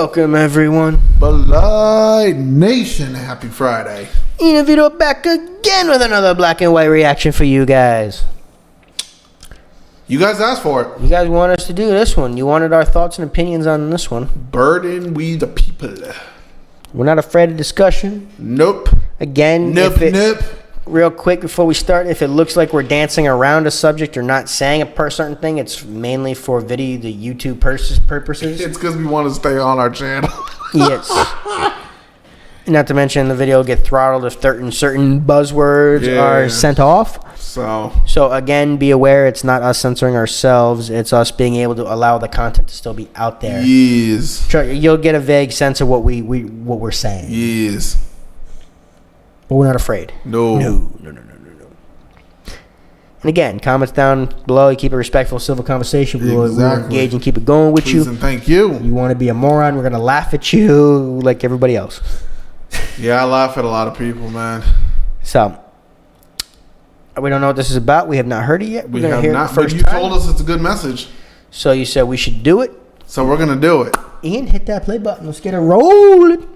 Welcome, everyone. Blite Nation, happy Friday. Ian Vito back again with another black and white reaction for you guys. You guys asked for it. You guys want us to do this one. You wanted our thoughts and opinions on this one. Burden we the people. We're not afraid of discussion. Nope. Again, Nope. Real quick before we start, if it looks like we're dancing around a subject or not saying a certain thing, it's mainly for the YouTube purposes. It's because we want to stay on our channel. Yes. Not to mention the video will get throttled if certain buzzwords are sent off. So again, be aware it's not us censoring ourselves. It's us being able to allow the content to still be out there. Yes. You'll get a vague sense of what we're saying. Yes. But we're not afraid. No. And again, comments down below. You keep it respectful, civil conversation. We will engage and keep it going with Please you. And thank you. You want to be a moron, we're going to laugh at you like everybody else. Yeah, I laugh at a lot of people, man. So, we don't know what this is about. We have not heard it yet. We have not. But you told us it's a good message. So you said we should do it. So we're going to do it. Ian, hit that play button. Let's get it rolling.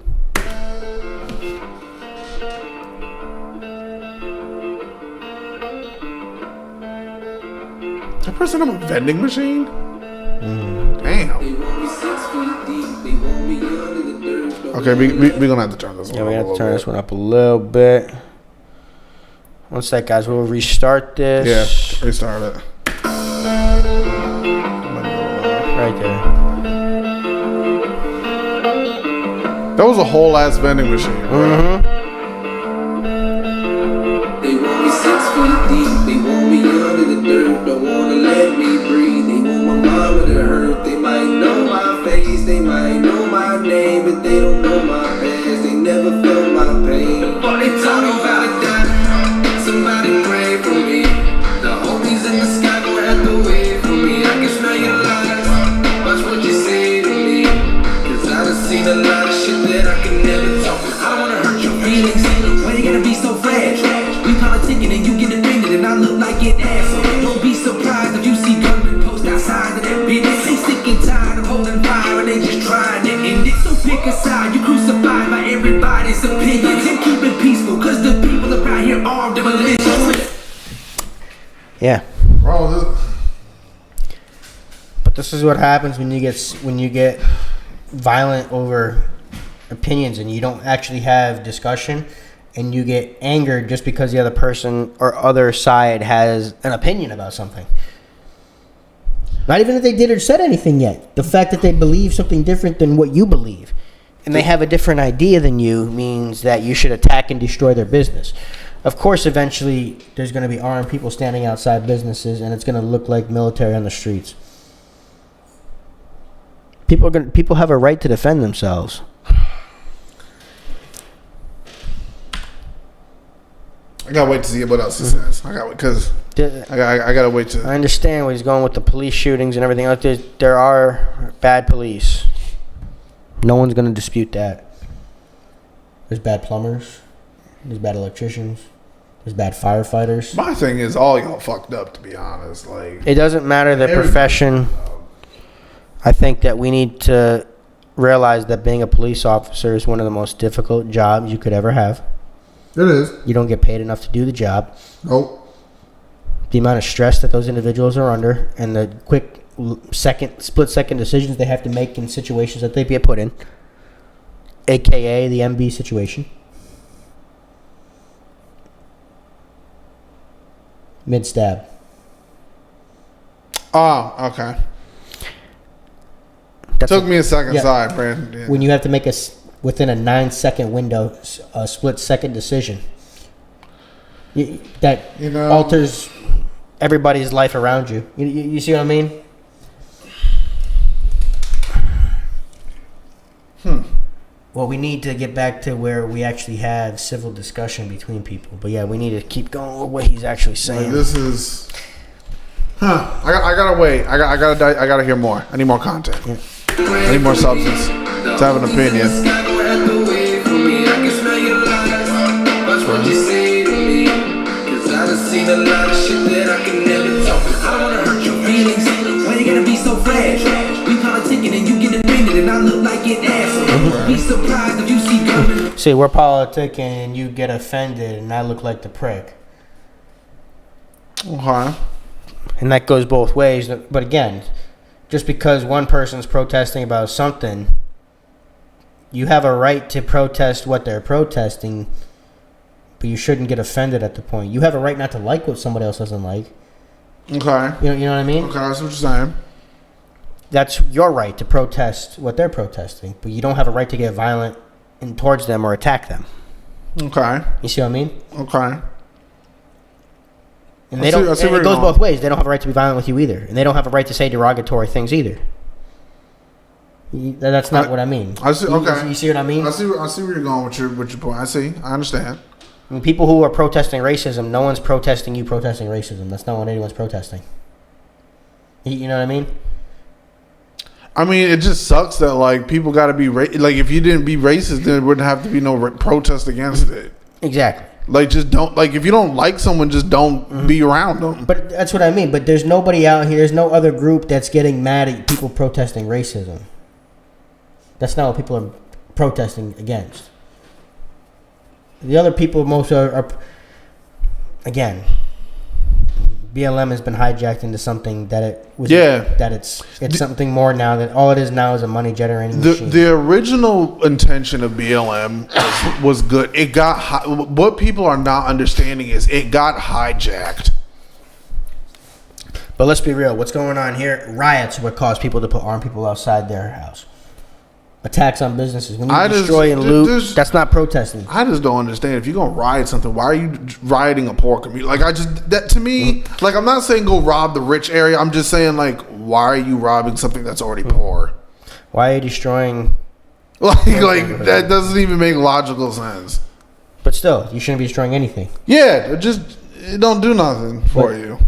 That person on a vending machine? Damn. Okay, we're going to have to turn this one up. Yeah, we're going to have to turn this one up a little bit. One sec, guys. We'll restart this. Yeah, restart it. Right there. That was a whole ass vending machine. They want me 6 feet deep, they want me under the dirt, don't wanna let me breathe. They want my mama to hurt, they might know my face, they might know my name, but they don't know my past, they never felt my pain. But they talking about it down, somebody pray for me. The homies in the sky gon' have to wait for me. I can smell your lies, watch what you say to me, cause I done seen a lot of shit that I can never talk. I don't wanna hurt your feelings, why you gotta be so fragile? We politicking and you get offended and I look like an asshole. Don't be surprised if you see gunmen post outside of that bitch. They sick and tired of holding fire and they just trying to end it. So pick a side, you crucified by everybody's opinions and keep it peaceful, cause the people around here are the religious. Yeah. Bro, But this is what happens when you get violent over opinions and you don't actually have discussion. And you get angered just because the other person or other side has an opinion about something. Not even if they did or said anything yet. The fact that they believe something different than what you believe, and they have a different idea than you, means that you should attack and destroy their business. Of course, eventually, there's going to be armed people standing outside businesses, and it's going to look like military on the streets. People have a right to defend themselves. I gotta wait to see what else he says. I gotta wait to. I understand where he's going with the police shootings and everything else. There are bad police. No one's gonna dispute that. There's bad plumbers. There's bad electricians. There's bad firefighters. My thing is, all y'all fucked up. To be honest, like it doesn't matter the profession. I think that we need to realize that being a police officer is one of the most difficult jobs you could ever have. It is. You don't get paid enough to do the job. Nope. The amount of stress that those individuals are under and the quick split-second decisions they have to make in situations that they get put in, a.k.a. the MB situation. Mid-stab. Oh, okay. Took me a second. Sorry, Brandon. Yeah. When you have to make within a 9-second window, a split-second decision that alters everybody's life around you. You see what I mean? Well, we need to get back to where we actually have civil discussion between people. But yeah, we need to keep going with what he's actually saying. Like, this is, I gotta wait. I gotta hear more. I need more content. Yeah. I need more substance to have an opinion. A lot of shit that I can never talk. I don't wanna hurt your feelings. Why you gotta be so fragile? We politicking and you get offended and I look like an ass. say we're politicking and you get offended and I look like the prick. Okay. And that goes both ways. But again, just because one person's protesting about something, you have a right to protest what they're protesting, but you shouldn't get offended at the point. You have a right not to like what somebody else doesn't like. Okay. You know what I mean? Okay, that's what you're saying. That's your right to protest what they're protesting, but you don't have a right to get violent towards them or attack them. Okay. You see what I mean? Okay. And they don't. And it goes both ways. They don't have a right to be violent with you either, and they don't have a right to say derogatory things either. That's not what I mean. I see. Okay. You see what I mean? I see where you're going with your point. I see. I understand. I mean, people who are protesting racism, no one's protesting you protesting racism. That's not what anyone's protesting. You know what I mean? I mean, it just sucks that like people got to be like if you didn't be racist, then there wouldn't have to be no protest against it. Exactly. Like just don't like if you don't like someone, just don't be around them. But that's what I mean. But there's nobody out here. There's no other group that's getting mad at people protesting racism. That's not what people are protesting against. The other people most are again. BLM has been hijacked into something that it was. Yeah. That it's something more now. That all it is now is a money generating machine. The original intention of BLM was good. It got what people are not understanding is it got hijacked. But let's be real. What's going on here? Riots would cause people to put armed people outside their house. Attacks on businesses. When you destroy and loot, that's not protesting. I just don't understand. If you're gonna riot something, why are you rioting a poor community? Like that to me, like I'm not saying go rob the rich area. I'm just saying like, why are you robbing something that's already poor? Why are you destroying? Like that doesn't even make logical sense. But still, you shouldn't be destroying anything. Yeah, it don't do nothing for you.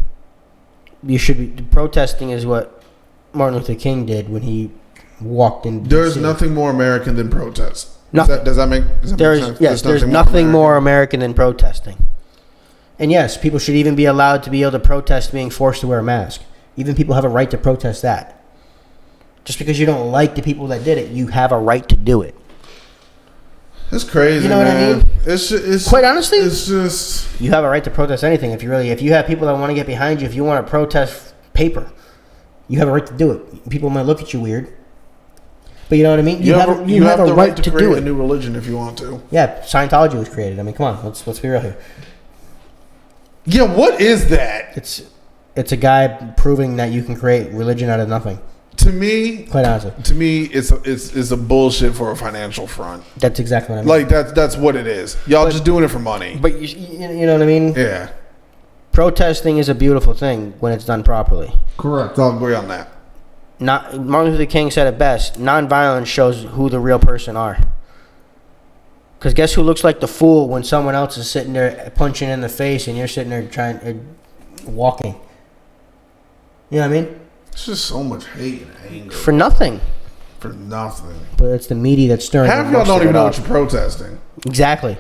You should be protesting is what Martin Luther King did when he walked in. There's nothing more American than protest. Nothing. Does that make sense? Yes, there's nothing more American than protesting. And yes, people should even be allowed to be able to protest being forced to wear a mask. Even people have a right to protest that. Just because you don't like the people that did it, you have a right to do it. It's crazy, you know man. What I mean? It's quite honestly, it's just you have a right to protest anything. If you have people that want to get behind you, if you want to protest paper, you have a right to do it. People might look at you weird. But you know what I mean? You have a right to create do it. A new religion if you want to. Yeah, Scientology was created. I mean, come on, let's be real here. Yeah, what is that? It's a guy proving that you can create religion out of nothing. To me, quite honestly, it's a bullshit for a financial front. That's exactly what I mean. Like that's what it is. Y'all just doing it for money. But you know what I mean? Yeah. Protesting is a beautiful thing when it's done properly. Correct. I'll agree on that. Martin Luther King said it best. Nonviolence shows who the real person are. Because guess who looks like the fool when someone else is sitting there punching in the face and you're sitting there walking? You know what I mean? It's just so much hate and anger. For nothing. For nothing. But it's the media that's stirring. Half y'all don't even know what you're protesting. Exactly.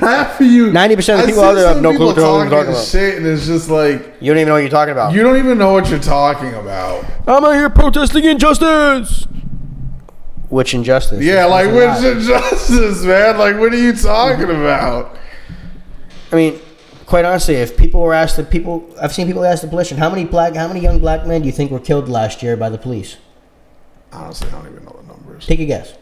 Half of you. 90% of the people out there have no clue what they're talking about. Shit, and it's just like you don't even know what you're talking about. You don't even know what you're talking about. I'm out here protesting injustice. Which injustice? Yeah, like which injustice, man? Like what are you talking about? I mean, quite honestly, if people were asked, I've seen people ask the politician, how many young black men do you think were killed last year by the police? Honestly, I don't even know the numbers. Take a guess.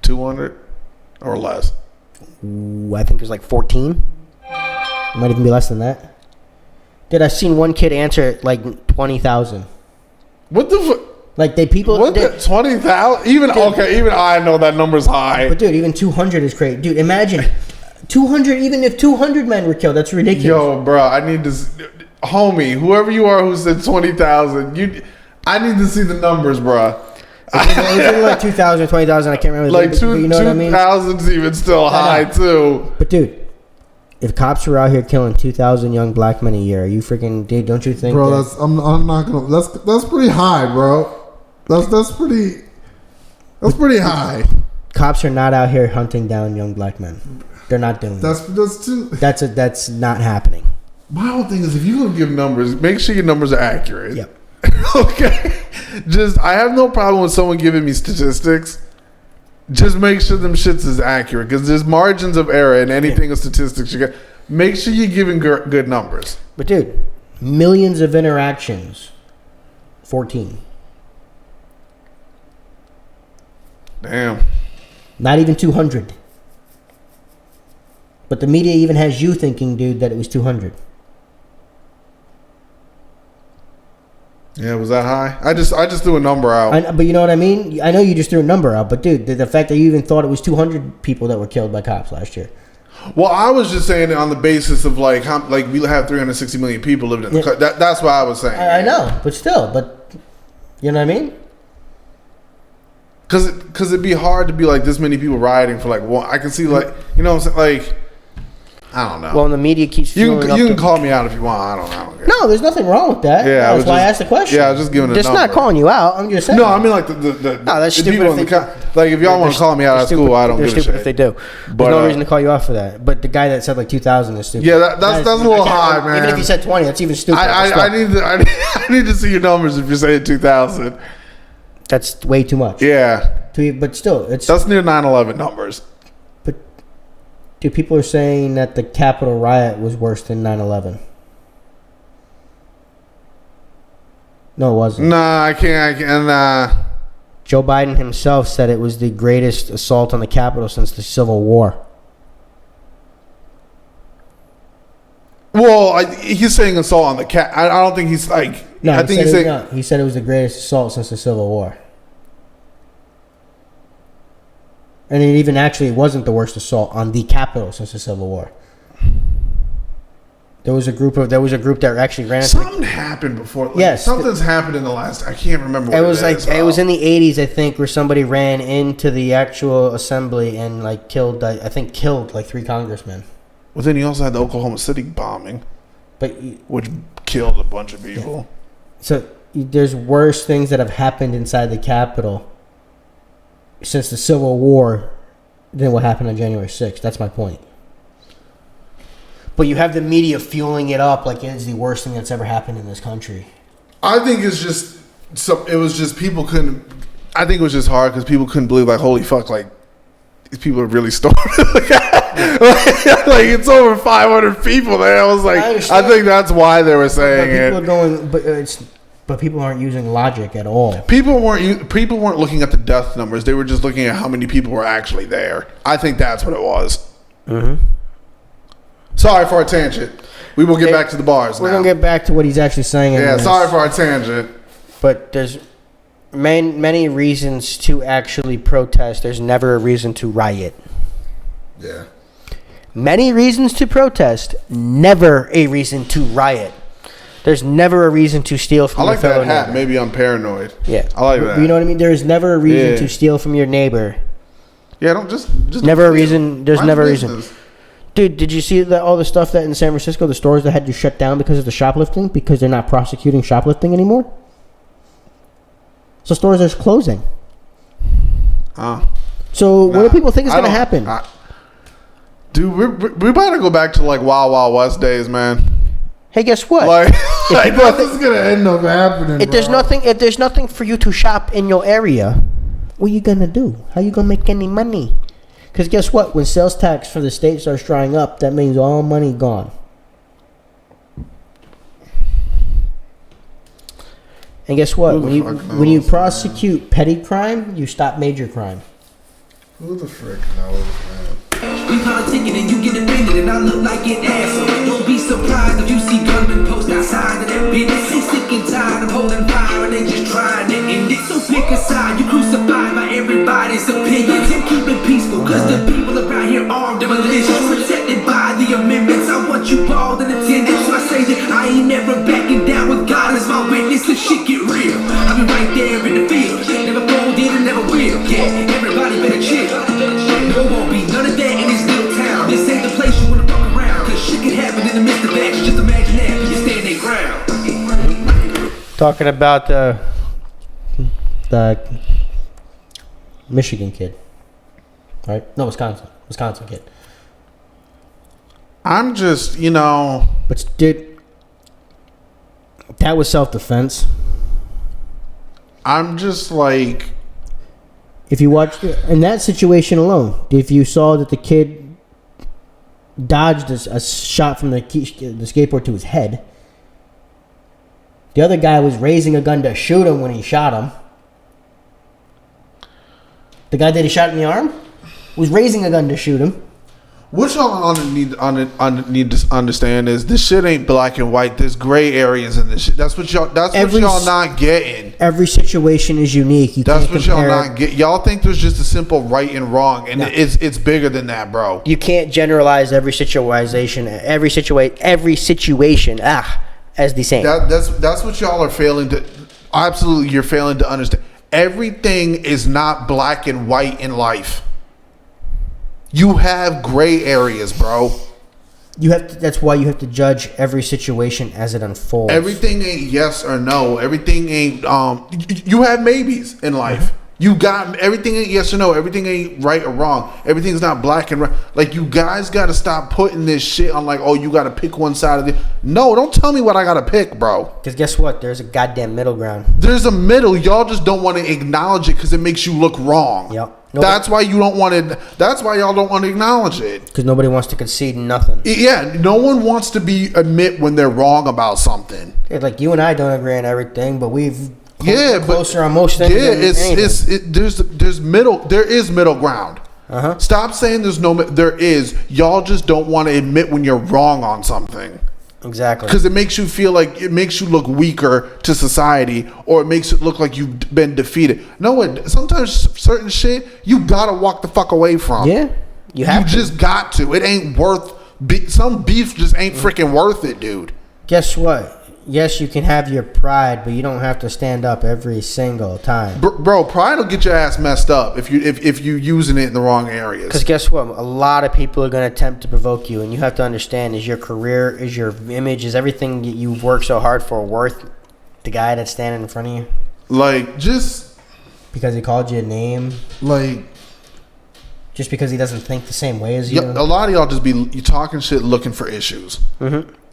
200 or less. I think it was like 14. It might even be less than that. Dude, I've seen one kid answer like 20,000. What the fuck? Like people. What the 20,000? Even I know that number's high. But dude, even 200 is crazy. Dude, imagine 200. Even if 200 men were killed, that's ridiculous. Yo, bro, I need to, homie, whoever you are who said 20,000. I need to see the numbers, bro. It was like 2,000, 20,000. I can't remember. Like you know what I mean? 2,000's even still high too. But dude, if cops were out here killing 2,000 young black men a year, are you freaking dude? Don't you think, bro? I'm not gonna. That's pretty high, bro. That's pretty high. Cops are not out here hunting down young black men. They're not doing that. That's not happening. My whole thing is if you're gonna give numbers, make sure your numbers are accurate. Yep. Okay, just I have no problem with someone giving me statistics. Just make sure them shits is accurate because there's margins of error in anything of statistics you get. Make sure you're giving good numbers. But dude, millions of interactions. 14. Damn. Not even 200. But the media even has you thinking, dude, that it was 200. Yeah, was that high? I just threw a number out. But you know what I mean? I know you just threw a number out, but dude, the fact that you even thought it was 200 people that were killed by cops last year. Well, I was just saying it on the basis of like how we have 360 million people living in the country. That's what I was saying. I know, but still, you know what I mean? Because it'd be hard to be like this many people rioting for like one. I can see like, you know what I'm saying? Like, I don't know. Well, and the media keeps you can call me out if you want. I don't care. No, there's nothing wrong with that. Yeah, that's why I asked the question. Yeah, I was just giving a number. Not calling you out. I'm just saying. No, I mean like the that's stupid. People in like if y'all want to call me out, that's cool. I don't give a shit. If they do, there's no reason to call you out for that. But the guy that said like 2,000 is stupid. Yeah, that's a little high, man. Even if you said 20, that's even stupid. I need to see your numbers if you're saying 2,000. That's way too much. Yeah. But still, that's near 9/11 numbers. But dude, people are saying that the Capitol riot was worse than 9/11. No, it wasn't. Nah, I can't. Joe Biden himself said it was the greatest assault on the Capitol since the Civil War. Well, he's saying assault on the cat. I don't think he's like. No, I think he's saying. No, he said it was the greatest assault since the Civil War. And it even actually wasn't the worst assault on the Capitol since the Civil War. There was a group that actually ran. Something happened before. Like, yes, something's happened in the last. I can't remember. What it was in the 80s, I think, where somebody ran into the actual assembly and like killed like 3 congressmen. Well, then you also had the Oklahoma City bombing, which killed a bunch of people. Yeah. So there's worse things that have happened inside the Capitol since the Civil War than what happened on January 6th. That's my point. But you have the media fueling it up like it's the worst thing that's ever happened in this country. I think it's just it was just people couldn't. I think it was just hard because people couldn't believe like holy fuck like these people are really storming. like it's over 500 people there. I was like I think that's why they were saying people are going, but people aren't using logic at all. People weren't looking at the death numbers. They were just looking at how many people were actually there. I think that's what it was. Mm-hmm. Sorry for our tangent. We will get back to the bars. We're gonna get back to what he's actually saying. Yeah, sorry for our tangent. But there's many reasons to actually protest. There's never a reason to riot. Yeah. Many reasons to protest. Never a reason to riot. There's never a reason to steal from your fellow neighbor. I like that hat. Maybe I'm paranoid. Yeah. I like that. You know what I mean? There's never a reason to steal from your neighbor. Yeah, don't just never a reason. There's never a reason. Dude, did you see all the stuff that in San Francisco, the stores that had to shut down because of the shoplifting, because they're not prosecuting shoplifting anymore? So stores are closing. So what do people think is going to happen? Dude, we about to go back to like Wild Wild West days, man. Hey, guess what? This is gonna end up happening. If there's nothing for you to shop in your area, what are you gonna do? How you gonna make any money? Because guess what? When sales tax for the state starts drying up, that means all money gone. And guess what? When you prosecute petty crime, you stop major crime. Who the frick knows, man? We politicking and you get offended and I look like an asshole. Don't be surprised if you see gunmen post outside of that business. So sick and tired of holding fire and they just trying to end it. So pick a side, you crucified by everybody's opinions. And keep it peaceful, cause the people around here armed and malicious. Protected by the amendments, I want you bald in attendance. So I say that I ain't never backing down with God as my witness. If shit get real, I'll be right there in the field. Never folded and never will. Yeah, everybody better chill. There won't be none of that in this little town. This ain't the place you wanna fuck around. Cause shit can happen in the midst of action. Just imagine that when you stand their ground. Talking about the Michigan kid, right? No, Wisconsin kid. I'm just, But dude, that was self-defense. I'm just like, If you watched in that situation alone, if you saw that the kid dodged a shot from the skateboard to his head, the other guy was raising a gun to shoot him when he shot him. The guy that he shot in the arm was raising a gun to shoot him. what y'all need to understand is this shit ain't black and white. There's gray areas in this shit. That's what y'all not getting. Every situation is unique. That's what y'all not get. Y'all think there's just a simple right and wrong, and it's bigger than that, bro. You can't generalize every situation as the same. That's what y'all are failing to. Absolutely, you're failing to understand. Everything is not black and white in life. You have gray areas, bro. You have to. That's why you have to judge every situation as it unfolds. Everything ain't yes or no. Everything ain't. You have maybes in life. You got everything ain't yes or no. Everything ain't right or wrong. Everything's not black and right. Like, you guys got to stop putting this shit on like, oh, you got to pick one side of the. No, don't tell me what I got to pick, bro. Because guess what? There's a goddamn middle ground. There's a middle. Y'all just don't want to acknowledge it because it makes you look wrong. Yep. That's why you don't want to. That's why y'all don't want to acknowledge it. Because nobody wants to concede nothing. Yeah, no one wants to admit when they're wrong about something. Yeah, like you and I don't agree on everything, but we've closer on most things. Yeah, there's middle. There is middle ground. Stop saying there's no. There is. Y'all just don't want to admit when you're wrong on something. Exactly. Because it makes you feel like it makes you look weaker to society, or it makes it look like you've been defeated. No, sometimes certain shit you gotta walk the fuck away from. Yeah, you just got to. It ain't worth. Some beef just ain't freaking worth it, dude. Guess what? Yes, you can have your pride, but you don't have to stand up every single time. Bro, pride will get your ass messed up if you using it in the wrong areas. Because guess what? A lot of people are going to attempt to provoke you, and you have to understand: is your career, is your image, is everything that you've worked so hard for worth the guy that's standing in front of you? Like, just because he called you a name, like, just because he doesn't think the same way as you. A lot of y'all just be talking shit, looking for issues.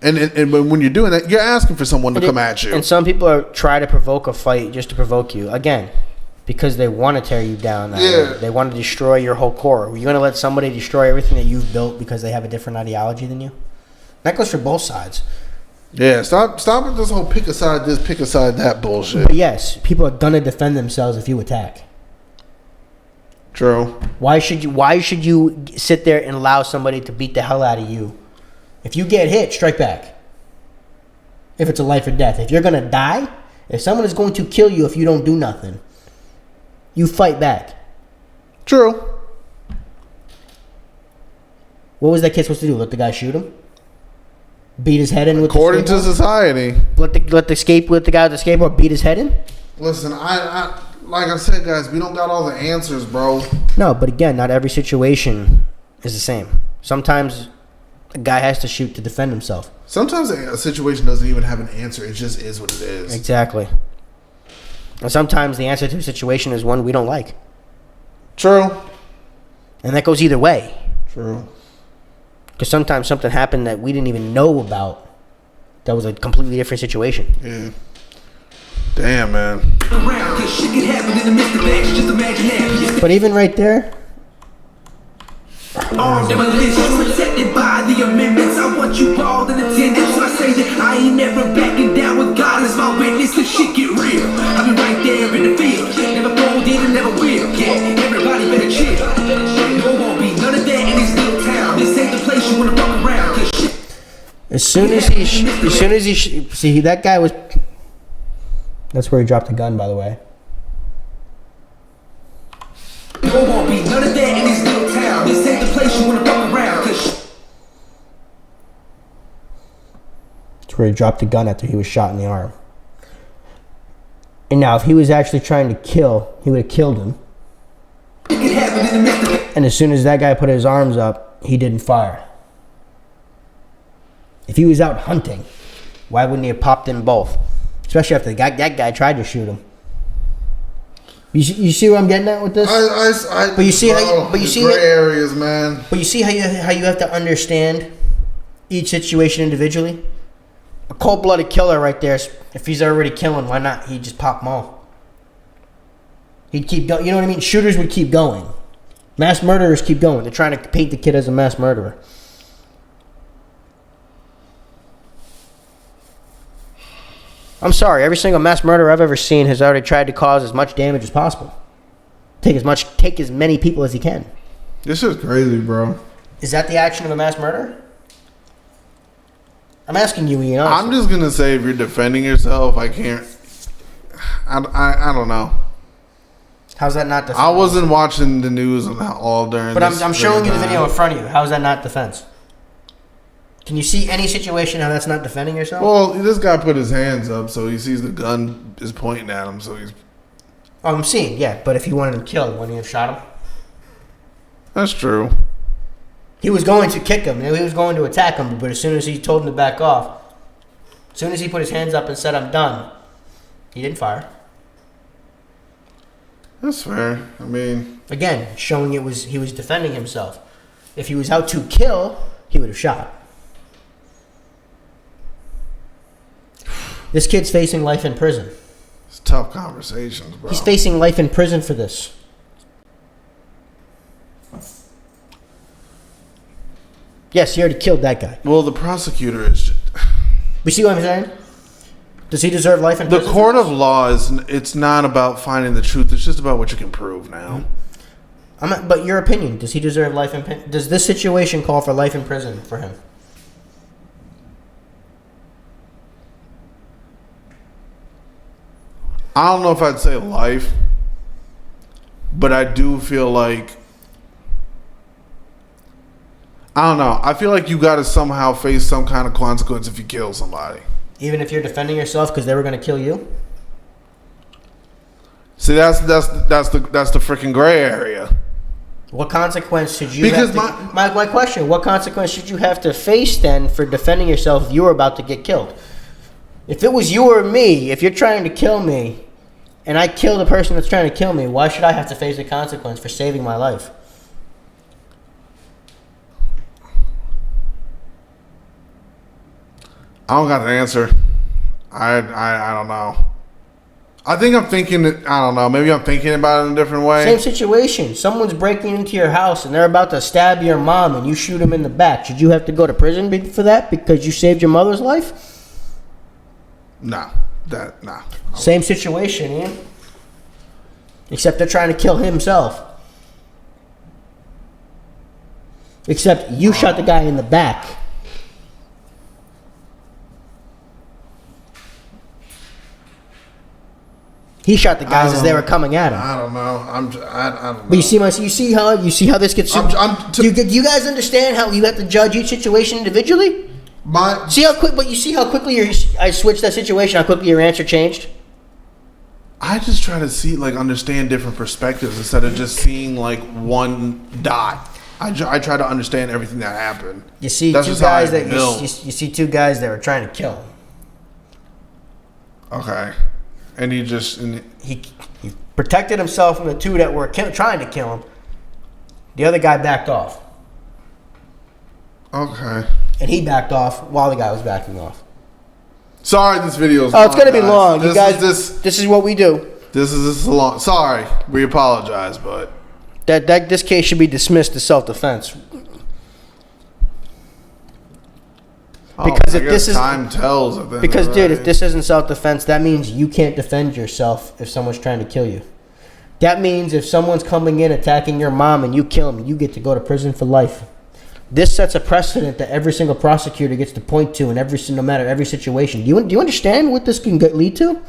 And when you're doing that, you're asking for someone to come at you. And some people try to provoke a fight just to provoke you. Again, because they want to tear you down. They want to destroy your whole core. Are you going to let somebody destroy everything that you've built because they have a different ideology than you? That goes for both sides. Yeah, stop with this whole pick a side this, pick a side that bullshit. But yes, people are going to defend themselves if you attack. True. Why should you sit there and allow somebody to beat the hell out of you? If you get hit, strike back. If it's a life or death. If you're going to die, if someone is going to kill you if you don't do nothing, you fight back. True. What was that kid supposed to do? Let the guy shoot him? Beat his head in with according the to society. Let the guy with the skateboard beat his head in? Listen, I like I said, guys, we don't got all the answers, bro. No, but again, not every situation is the same. Sometimes a guy has to shoot to defend himself. Sometimes a situation doesn't even have an answer. It just is what it is. Exactly. And sometimes the answer to a situation is one we don't like. True. And that goes either way. True. Because sometimes something happened that we didn't even know about that was a completely different situation. Yeah. Damn, man. But even right there, protected by the amendments. I want you all in attendance. So I say that I ain't never backing down with God as my witness. The shit get real. I've been right there in the field. Never folded and never will. Yeah, everybody better chill. There won't be none of that in this little town. This ain't the place you wanna fuck around. as soon as he see that guy was. That's where he dropped the gun, by the way. There won't be none of that in this little town. This ain't the place you wanna fuck around. That's where he dropped the gun after he was shot in the arm. And now, if he was actually trying to kill, he would have killed him. And as soon as that guy put his arms up, he didn't fire. If he was out hunting, why wouldn't he have popped in both? Especially after that guy tried to shoot him. You see where I'm getting at with this? But you see gray areas, man. But you see how you have to understand each situation individually. A cold-blooded killer right there. If he's already killing, why not? He just pop them all. He'd keep going. You know what I mean? Shooters would keep going. Mass murderers keep going. They're trying to paint the kid as a mass murderer. I'm sorry. Every single mass murderer I've ever seen has already tried to cause as much damage as possible. Take as many people as he can. This is Crazy, bro. Is that the action of a mass murderer? I'm asking you, Ian. Honestly. I'm just gonna say, if you're defending yourself, I can't. I don't know. How's that not defense? I wasn't watching the news all during. But this I'm showing you the time. video in front of you. How is that not defense? Can you see any situation how that's not defending yourself? Well, this guy put his hands up, so he sees the gun is pointing at him. So he's. Oh, I'm seeing, yeah. But if he wanted him killed, wouldn't he have shot him? That's true. He was going to kick him. He was going to attack him. But as soon as he told him to back off, as soon as he put his hands up and said, "I'm done," he didn't fire. That's fair. I mean, Again, showing he was defending himself. If he was out to kill, he would have shot. This kid's facing life in prison. it's tough conversations, bro. He's facing life in prison for this. Yes, he already killed that guy. Well, the prosecutor is. You see what I'm saying? Does he deserve life in The prison? court of law is. It's not about finding the truth. It's just about what you can prove now. But your opinion, does he deserve life in prison? Does this situation call for life in prison for him? I don't know if I'd say life, but I do feel like. I don't know. I feel like you got to somehow face some kind of consequence if you kill somebody. Even if you're defending yourself because they were going to kill you? See, that's the freaking gray area. What consequence should you Because have to, my question, what consequence should you have to face then for defending yourself if you were about to get killed? If it was you or me, if you're trying to kill me and I kill the person that's trying to kill me, why should I have to face a consequence for saving my life? I don't got an answer. I don't know. I think I'm thinking. I don't know. Maybe I'm thinking about it in a different way. Same situation. Someone's breaking into your house and they're about to stab your mom and you shoot them in the back. Should you have to go to prison for that because you saved your mother's life? No. Same situation, Ian. Except they're trying to kill himself. Except you shot the guy in the back. He shot the guys as they were coming at him. I don't know. I don't know. But you see how this gets. Do you guys understand how you have to judge each situation individually? See how quick, but you see how quickly I switched that situation. How quickly your answer changed. I just try to understand different perspectives instead of just seeing like one dot. I try to understand everything that happened. You see That's two just how I guys that build. you see two guys that were trying to kill him. Okay, and he protected himself from the two that were trying to kill him. The other guy backed off. Okay. And he backed off while the guy was backing off. Sorry, this video is Oh, it's long, gonna be long. You guys, this is what we do. is long. Sorry, we apologize, but This case should be dismissed as self-defense. Because if this is time tells, at the end because of the dude, day. if this isn't self-defense, that means you can't defend yourself if someone's trying to kill you. That means if someone's coming in attacking your mom and you kill him, you get to go to prison for life. This sets a precedent that every single prosecutor gets to point to in no matter every situation. Do you understand what this can lead to?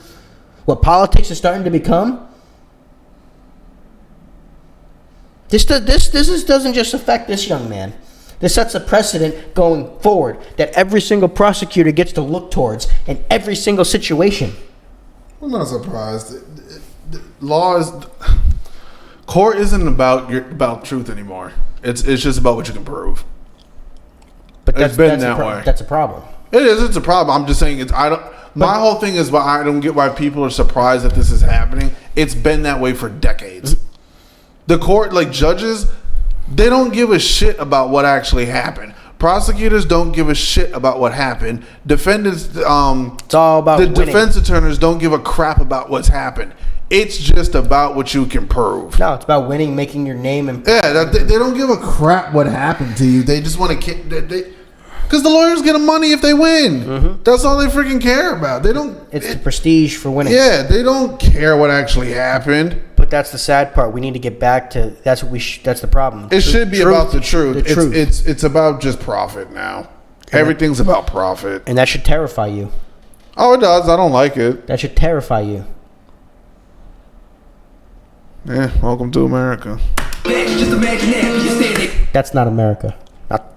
What politics is starting to become? This doesn't just affect this young man. This sets a precedent going forward that every single prosecutor gets to look towards in every single situation. I'm not surprised. Court isn't about truth anymore. It's just about what you can prove. But It's been that way. That's a problem. It is. It's a problem. I'm just saying. My whole thing is why I don't get why people are surprised that this is happening. It's been that way for decades. The court, judges, they don't give a shit about what actually happened. Prosecutors don't give a shit about what happened. Defendants, It's all about the winning. defense attorneys don't give a crap about what's happened. It's just about what you can prove. No, it's about winning, making your name, and Yeah, They don't give a crap what happened to you. they just want to because the lawyers get them money if they win. That's all they freaking care about. They don't. it's the prestige for winning. Yeah, they don't care what actually happened. But that's the sad part. We need to get back to that's what that's the problem. It should be about the truth. The truth. It's about just profit now. Everything's about profit. And that should terrify you. Oh, it does. I don't like it. That should terrify you. Yeah, welcome to America. Just imagine that. You standing. That's not America.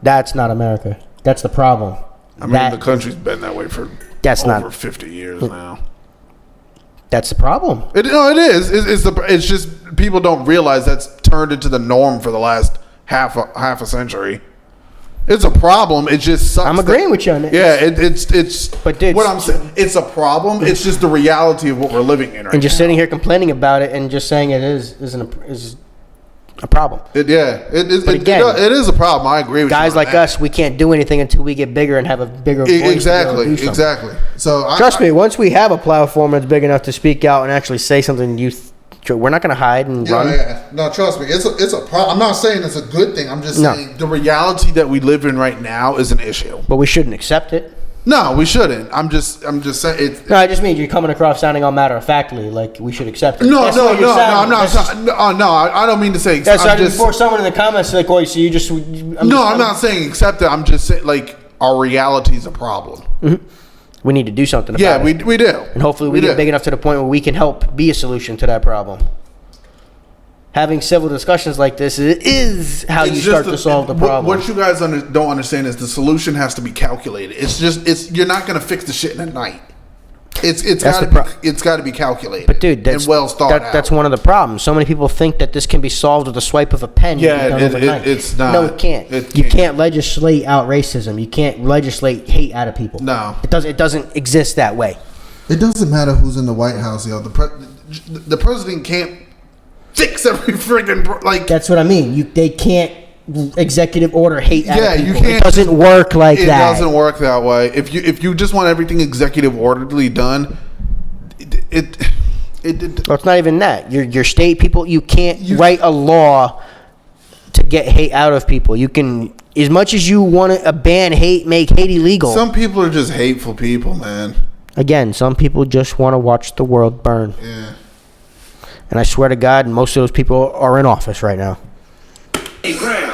That's not America. That's the problem. I mean, the country's been that way for That's over not- 50 years now. That's the problem. It is. It's just people don't realize that's turned into the norm for the last half a century. It's a problem. It just sucks. I'm agreeing with you on it. Yeah, it's. But dude, what I'm saying, it's a problem. It's just the reality of what we're living in right and just now. sitting here complaining about it and just saying it is a problem. It again, it is a problem. I agree with you. Guys on like that. us, we can't do anything until we get bigger and have a bigger voice. Exactly. So Trust me, once we have a platform that's big enough to speak out and actually say something, we're not going to hide and run. Yeah. No, trust me. It's a problem. I'm not saying it's a good thing. I'm just No. saying the reality that we live in right now is an issue. But we shouldn't accept it. No, we shouldn't. I'm just saying it's. No, I just mean you're coming across sounding all matter of factly, like we should accept it. No, That's no, what you're no, sounding. I'm not. That's just- No, I don't mean to say. That's I'm right. just. Before someone in the comments like, "Oh, so you just." I'm not saying accept it. I'm just saying like our reality is a problem. We need to do something about Yeah, it. we do. And hopefully we get do. big enough to the point where we can help be a solution to that problem. Having civil discussions like this is how you It's start just to solve the problem. What you guys don't understand is the solution has to be calculated. You're not going to fix the shit in a night. It's got to be calculated. But dude, that's and well thought out. That's one of the problems. So many people think that this can be solved with a swipe of a pen. Yeah, done overnight. it's not. No, it can't. You can't legislate out racism. You can't legislate hate out of people. No. It doesn't exist that way. It doesn't matter who's in the White House, yo. The president can't fix every friggin' like. That's what I mean. They can't executive order hate out Yeah, of you people. can't. It doesn't work like It that. doesn't work that way. If you just want everything executive orderly done, it Well, it's not even that. Your state people, you can't write a law to get hate out of people. You can, as much as you want to ban hate, make hate illegal. some people are just hateful people, man. Again, some people just want to watch the world burn. Yeah. And I swear to God, most of those people are in office right now. Hey, ground.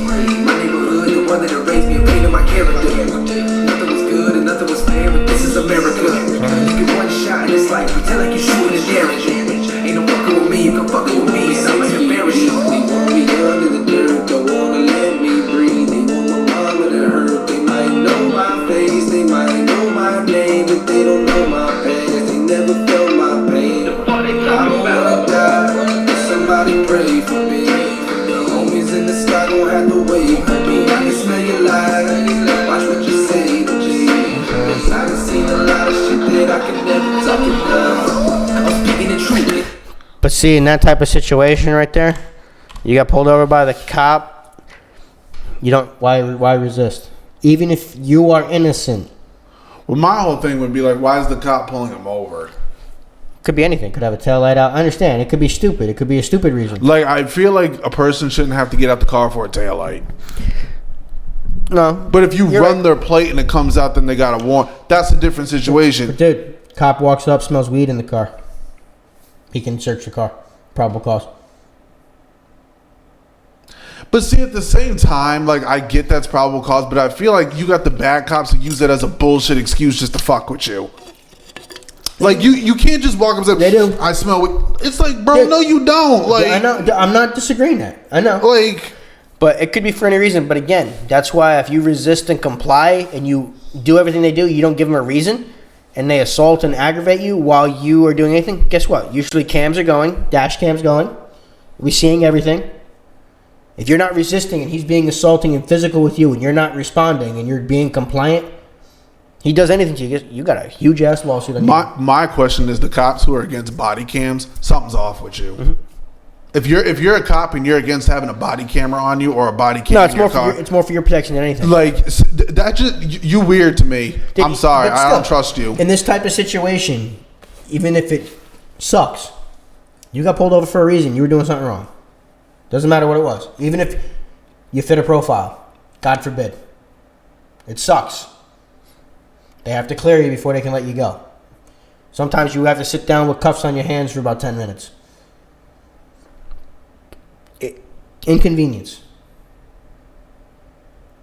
My neighborhood, the one that raised me, painted my character. Nothing was good and nothing was fair, but this is America. You get one shot and it's like pretend like you're shooting a damage. Ain't no fucking with me, you can fuck with me, and I'm like embarrassed. They want me under the dirt, don't wanna let me breathe. They want my mama to hurt. They might know my face, they might know my name, but they don't know my past. They never felt my pain. I don't wanna die, but somebody pray for me. The homies in the sky gon' have to wait for me. I can smell your lies. Watch what you say to G. I done seen a lot of shit that I can never talk about. I'm speaking the truth. But see, in that type of situation right there, you got pulled over by the cop. You don't. Why resist? Even if you are innocent, Well, my whole thing would be like, why is the cop pulling him over? could be anything. Could have a tail light out. I understand. It could be stupid. It could be a stupid reason. Like, I feel like a person shouldn't have to get out the car for a taillight. No, But if you You're run right. their plate and it comes out, then they got a warrant. That's a different situation. dude. Cop walks up, smells weed in the car. He can search the car. Probable cause. But see, at the same time, like, I get that's probable cause, but I feel like you got the bad cops who use it as a bullshit excuse just to fuck with you. Like, you can't just walk up and say, They do. I smell weed. It's like, bro, Dude. no, you don't. Like, I know. I'm not disagreeing that. I know. like, But it could be for any reason. But again, that's why if you resist and comply and you do everything they do, you don't give them a reason, and they assault and aggravate you while you are doing anything, guess what? Usually cams are going, dash cams going. We're seeing everything. If you're not resisting and he's being assaulting and physical with you and you're not responding and you're being compliant, he does anything to you, you got a huge ass lawsuit on you. my question is the cops who are against body cams, something's off with you. Mm-hmm. If you're a cop and you're against having a body camera on you or a body cam No, in your car, it's more for your protection than anything. like, that just, you weird to me. I'm sorry, But I don't still, trust you. In this type of situation, even if it sucks, You got pulled over for a reason. You were doing something wrong. Doesn't matter what it was. Even if you fit a profile. God forbid. It sucks. They have to clear you before they can let you go. Sometimes you have to sit down with cuffs on your hands for about 10 minutes. Inconvenience.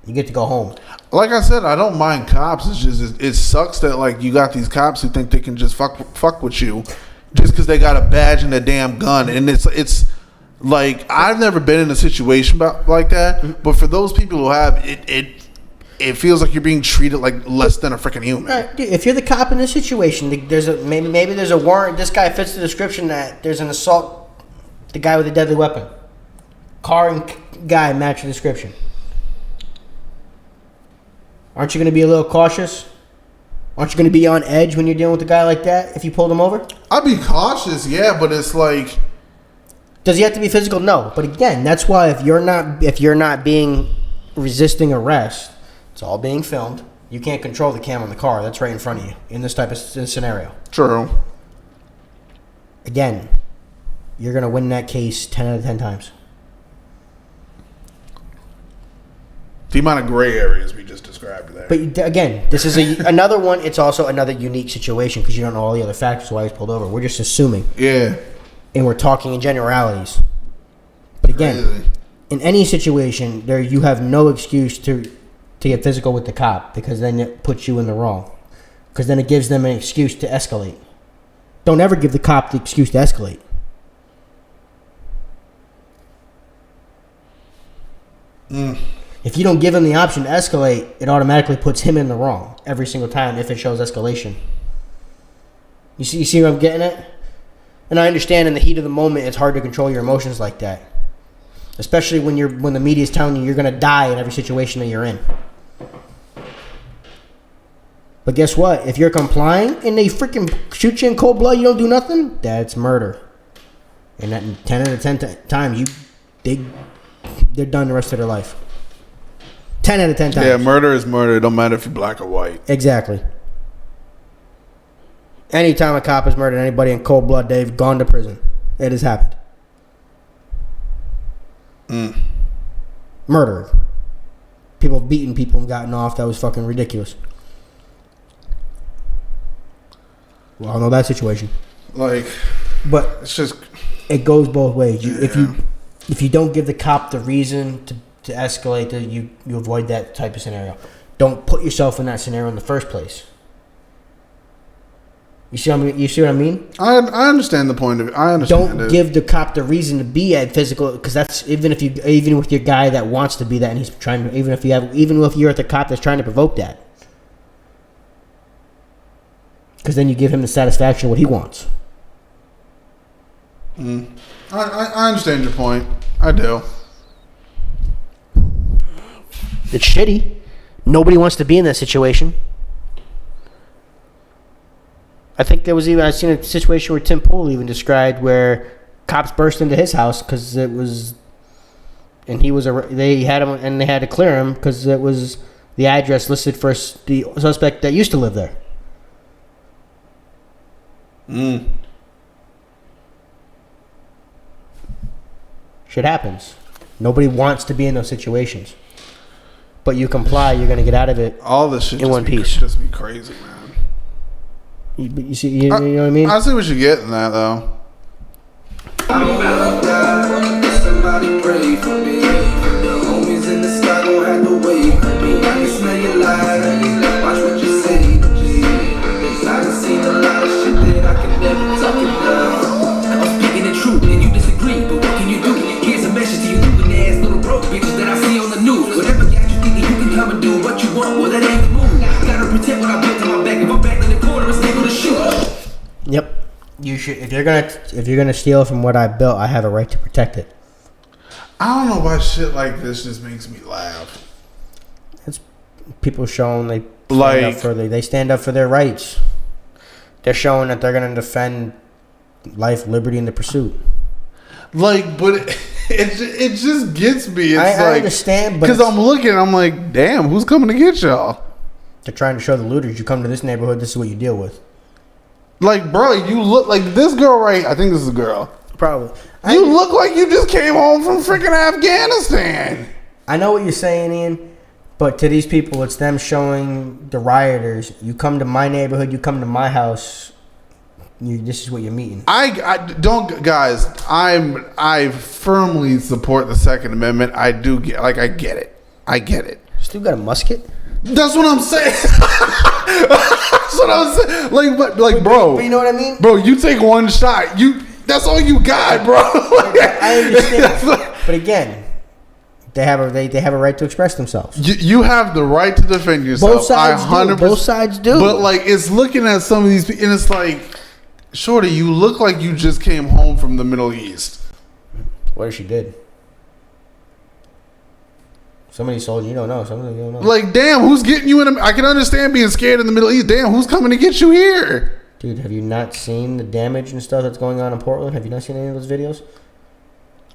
You get to go home. Like I said, I don't mind cops. It's just it sucks that like you got these cops who think they can just fuck with you just because they got a badge and a damn gun, and it's like I've never been in a situation like that. But for those people who have, it feels like you're being treated like less than a freaking human. Right, dude, if you're the cop in this situation, there's a maybe there's a warrant. This guy fits the description that there's an assault. The guy with a deadly weapon, car and guy match the description. Aren't you going to be a little cautious? Aren't you going to be on edge when you're dealing with a guy like that if you pulled him over? I'd be cautious, yeah, but it's like, does he have to be physical? No. But again, that's why if you're not being resisting arrest, it's all being filmed. You can't control the camera in the car. That's right in front of you in this type of scenario. true. Again, you're going to win that case 10 out of 10 times. The amount of gray areas we just described there. But again, this is another one. It's also another unique situation because you don't know all the other factors why he's pulled over. We're just assuming. Yeah. And we're talking in generalities. But again, Crazy. in any situation, you have no excuse to get physical with the cop because then it puts you in the wrong. Because then it gives them an excuse to escalate. Don't ever give the cop the excuse to escalate. If you don't give him the option to escalate, it automatically puts him in the wrong every single time if it shows escalation. You see what I'm getting at? And I understand in the heat of the moment, it's hard to control your emotions like that, especially when the media is telling you you're gonna die in every situation that you're in. But guess what? If you're complying and they freaking shoot you in cold blood, you don't do nothing. That's murder. And that 10 out of 10 times, they're done the rest of their life. 10 out of 10 times. Yeah, murder is murder. It don't matter if you're black or white. Exactly. Anytime a cop has murdered anybody in cold blood, they've gone to prison. It has happened. Murder. People have beaten people and gotten off. That was fucking ridiculous. Well, I know that situation. Like, but it's just, it goes both ways. If you don't give the cop the reason to escalate, you avoid that type of scenario. Don't put yourself in that scenario in the first place. You see what I mean? I understand the point of it. I understand. Don't give the cop the reason to be at physical, because that's even with your guy that wants to be that, and he's trying to, even if you're at the cop that's trying to provoke that, because then you give him the satisfaction of what he wants. I understand your point. I do. It's shitty. Nobody wants to be in that situation. I think there was I seen a situation where Tim Pool even described where cops burst into his house because it was, and they had him and they had to clear him because it was the address listed for the suspect that used to live there. Shit happens. Nobody wants to be in those situations. But you comply, you're going to get out of it all this shit in one piece. Just be crazy, man. You see, you know what I mean? I see what you're getting at, though. Somebody pray for me. The homies in the sky gon' have to wait for me. I can smell your lies. Watch what you say. I done seen a lot of shit that I can never talk about. I'm speaking the truth and you disagree, but what can you do? Here's a message to you stupid ass little broke bitches that I see on the news. Whatever got you thinking you can come and do what you want, well that ain't the move. Gotta protect what I built on my back. If I'm back in the corner, it's legal to shoot. Yep. You should. If you're gonna steal from what I built, I have a right to protect it. I don't know why shit like this just makes me laugh. It's people showing they stand up for their rights. They're showing that they're gonna defend life, liberty, and the pursuit. Like, but it just gets me. It's I understand, but because I'm looking, I'm like, damn, who's coming to get y'all? They're trying to show the looters, you come to this neighborhood, this is what you deal with. Like, bro, you look like this girl, right? I think this is a girl. Probably. You look like you just came home from freaking Afghanistan. I know what you're saying, Ian, but to these people, it's them showing the rioters, you come to my neighborhood, you come to my house, this is what you're meeting. I don't, guys. I firmly support the Second Amendment. I do get, like, I get it. Still got a musket? That's what I'm saying. That's what I'm saying. Like, bro. But you know what I mean? Bro, you take one shot. That's all you got, bro. I understand. But again, they have a right to express themselves. You have the right to defend yourself. Both sides do. But like, it's looking at some of these people, and it's like, shorty, you look like you just came home from the Middle East. What if she did? Somebody sold you don't know. Somebody you don't know. Like, damn, who's getting you in? I can understand being scared in the Middle East. Damn, who's coming to get you here? Dude, have you not seen the damage and stuff that's going on in Portland? Have you not seen any of those videos?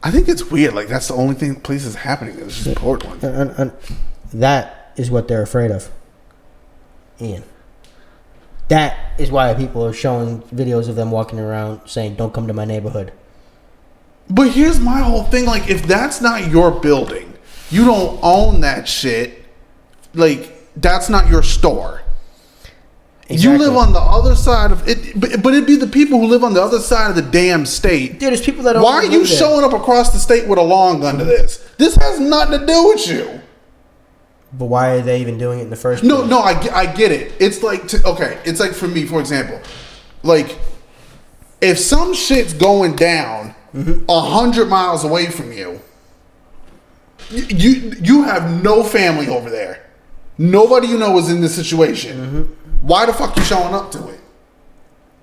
I think it's weird. Like, that's the only place that's happening. It's just Portland. That is what they're afraid of, Ian. That is why people are showing videos of them walking around saying, "Don't come to my neighborhood." But here's my whole thing. Like, if that's not your building, you don't own that shit. Like, that's not your store. Exactly. You live on the other side of it, but it'd be the people who live on the other side of the damn state. Dude, there's people that don't. Why are you showing up across the state with a long gun to this? This has nothing to do with you. But why are they even doing it in the first place? No, I get it. It's like, it's like for me, for example, like, if some shit's going down 100 miles away from you, you have no family over there. Nobody you know is in this situation. Why the fuck you showing up to it?